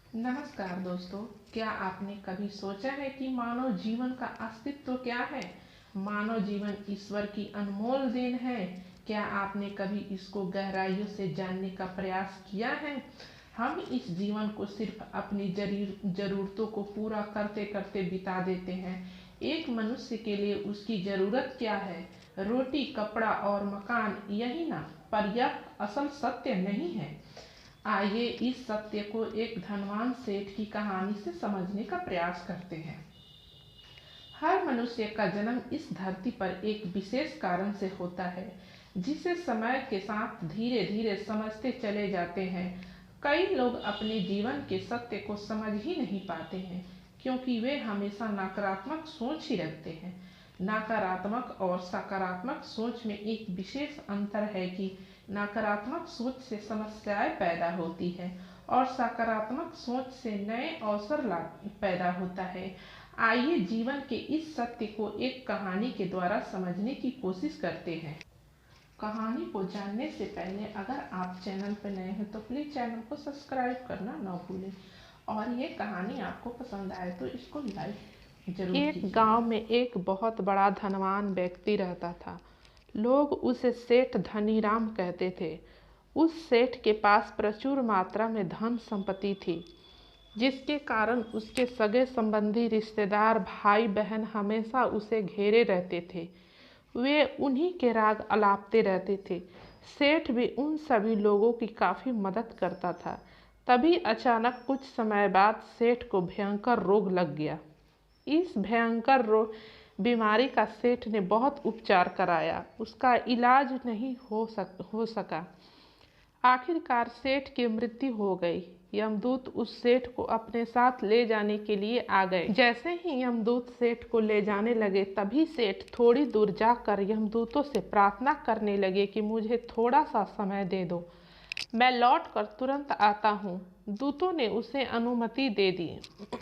नमस्कार दोस्तों। क्या आपने कभी सोचा है कि मानव जीवन का अस्तित्व क्या है? मानव जीवन ईश्वर की अनमोल देन है। क्या आपने कभी इसको गहराइयों से जानने का प्रयास किया है? हम इस जीवन को सिर्फ अपनी जरूरतों को पूरा करते करते बिता देते हैं। एक मनुष्य के लिए उसकी जरूरत क्या है? रोटी, कपड़ा और मकान, यही ना? पर यह असल सत्य नहीं है। आइए इस सत्य को एक धनवान सेठ की कहानी से समझने का प्रयास करते हैं। हर मनुष्य का जन्म इस धरती पर एक विशेष कारण से होता है, जिसे समय के साथ धीरे धीरे समझते चले जाते हैं। कई लोग अपने जीवन के सत्य को समझ ही नहीं पाते हैं, क्योंकि वे हमेशा नकारात्मक सोच ही रखते हैं। नकारात्मक और सकारात्मक सोच में एक विशेष अंतर है कि नकारात्मक सोच से समस्याएं पैदा होती है और सकारात्मक सोच से नए अवसर पैदा होता है। आइए जीवन के इस सत्य को एक कहानी के द्वारा समझने की कोशिश करते हैं। कहानी को जानने से पहले अगर आप चैनल पर नए हैं तो प्लीज़ चैनल को सब्सक्राइब करना ना भूलें, और ये कहानी आपको पसंद आए तो इसको लाइक जरूर कीजिए। एक गांव में एक बहुत बड़ा धनवान व्यक्ति रहता था। लोग उसे सेठ धनीराम कहते थे। उस सेठ के पास प्रचुर मात्रा में धन संपत्ति थी, जिसके कारण उसके सगे संबंधी, रिश्तेदार, भाई बहन हमेशा उसे घेरे रहते थे। वे उन्हीं के राग अलापते रहते थे। सेठ भी उन सभी लोगों की काफ़ी मदद करता था। तभी अचानक कुछ समय बाद सेठ को भयंकर रोग लग गया। इस भयंकर बीमारी का सेठ ने बहुत उपचार कराया, उसका इलाज नहीं हो सका। आखिरकार सेठ की मृत्यु हो गई। यमदूत उस सेठ को अपने साथ ले जाने के लिए आ गए। जैसे ही यमदूत सेठ को ले जाने लगे, तभी सेठ थोड़ी दूर जाकर यमदूतों से प्रार्थना करने लगे कि मुझे थोड़ा सा समय दे दो, मैं लौटकर तुरंत आता हूँ। दूतों ने उसे अनुमति दे दी।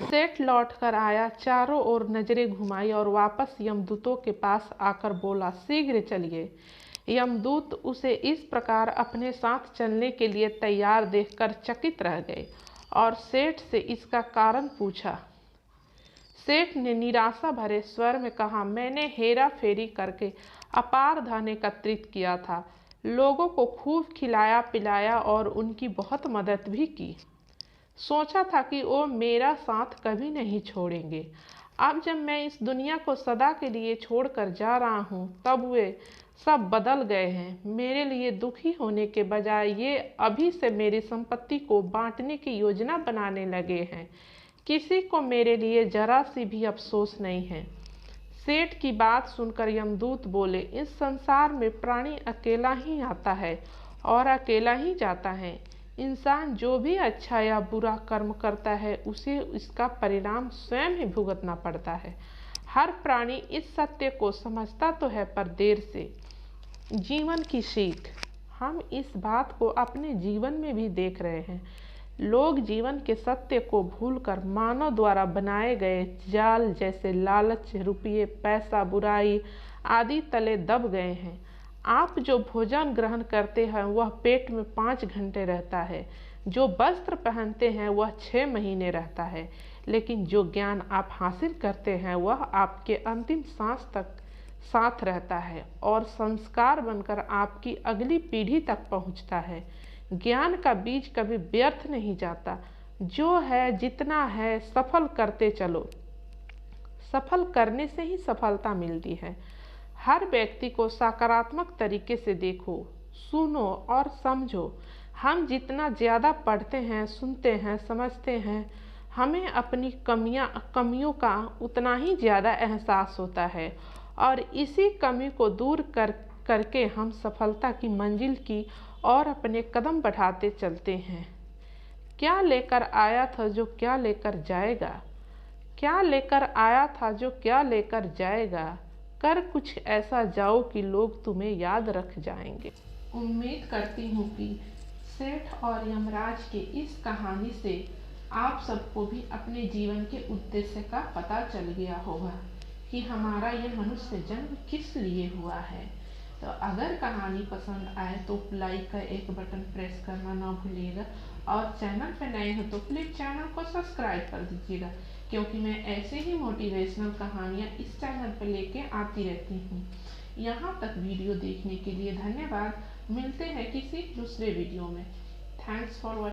सेठ लौटकर आया, चारों ओर नजरें घुमाई और वापस यमदूतों के पास आकर बोला, शीघ्र चलिए। यमदूत उसे इस प्रकार अपने साथ चलने के लिए तैयार देखकर चकित रह गए और सेठ से इसका कारण पूछा। सेठ ने निराशा भरे स्वर में कहा, मैंने हेरा फेरी करके अपार धन एकत्रित किया था, लोगों को खूब खिलाया पिलाया और उनकी बहुत मदद भी की। सोचा था कि वो मेरा साथ कभी नहीं छोड़ेंगे। अब जब मैं इस दुनिया को सदा के लिए छोड़कर जा रहा हूँ, तब वे सब बदल गए हैं। मेरे लिए दुखी होने के बजाय ये अभी से मेरी संपत्ति को बांटने की योजना बनाने लगे हैं। किसी को मेरे लिए जरा सी भी अफसोस नहीं है। सेठ की बात सुनकर यमदूत बोले, इस संसार में प्राणी अकेला ही आता है और अकेला ही जाता है। इंसान जो भी अच्छा या बुरा कर्म करता है, उसे इसका परिणाम स्वयं ही भुगतना पड़ता है। हर प्राणी इस सत्य को समझता तो है, पर देर से। जीवन की सीख, हम इस बात को अपने जीवन में भी देख रहे हैं। लोग जीवन के सत्य को भूलकर मानव द्वारा बनाए गए जाल जैसे लालच, रुपये, पैसा, बुराई आदि तले दब गए हैं। आप जो भोजन ग्रहण करते हैं वह पेट में 5 घंटे रहता है, जो वस्त्र पहनते हैं वह 6 महीने रहता है, लेकिन जो ज्ञान आप हासिल करते हैं वह आपके अंतिम सांस तक साथ रहता है और संस्कार बनकर आपकी अगली पीढ़ी तक पहुंचता है। ज्ञान का बीज कभी व्यर्थ नहीं जाता। जो है जितना है सफल करते चलो, सफल करने से ही सफलता मिलती है। हर व्यक्ति को सकारात्मक तरीके से देखो, सुनो और समझो। हम जितना ज़्यादा पढ़ते हैं, सुनते हैं, समझते हैं, हमें अपनी कमियों का उतना ही ज़्यादा एहसास होता है और इसी कमी को दूर करके हम सफलता की मंजिल की और अपने कदम बढ़ाते चलते हैं। क्या लेकर आया था जो क्या लेकर जाएगा, क्या लेकर आया था जो क्या लेकर जाएगा, कर कुछ ऐसा जाओ कि लोग तुम्हें याद रख जाएंगे। उम्मीद करती हूँ कि सेठ और यमराज के इस कहानी से आप सबको भी अपने जीवन के उद्देश्य का पता चल गया होगा कि हमारा ये मनुष्य जन्म किस लिए हुआ है। तो अगर कहानी पसंद आए तो लाइक का एक बटन प्रेस करना ना भूलिएगा और चैनल पर नए हो तो प्लीज़ चैनल को सब्सक्राइब कर दीजिएगा, क्योंकि मैं ऐसे ही मोटिवेशनल कहानियाँ इस चैनल पर लेके आती रहती हूँ। यहाँ तक वीडियो देखने के लिए धन्यवाद। मिलते हैं किसी दूसरे वीडियो में। Thanks for watching.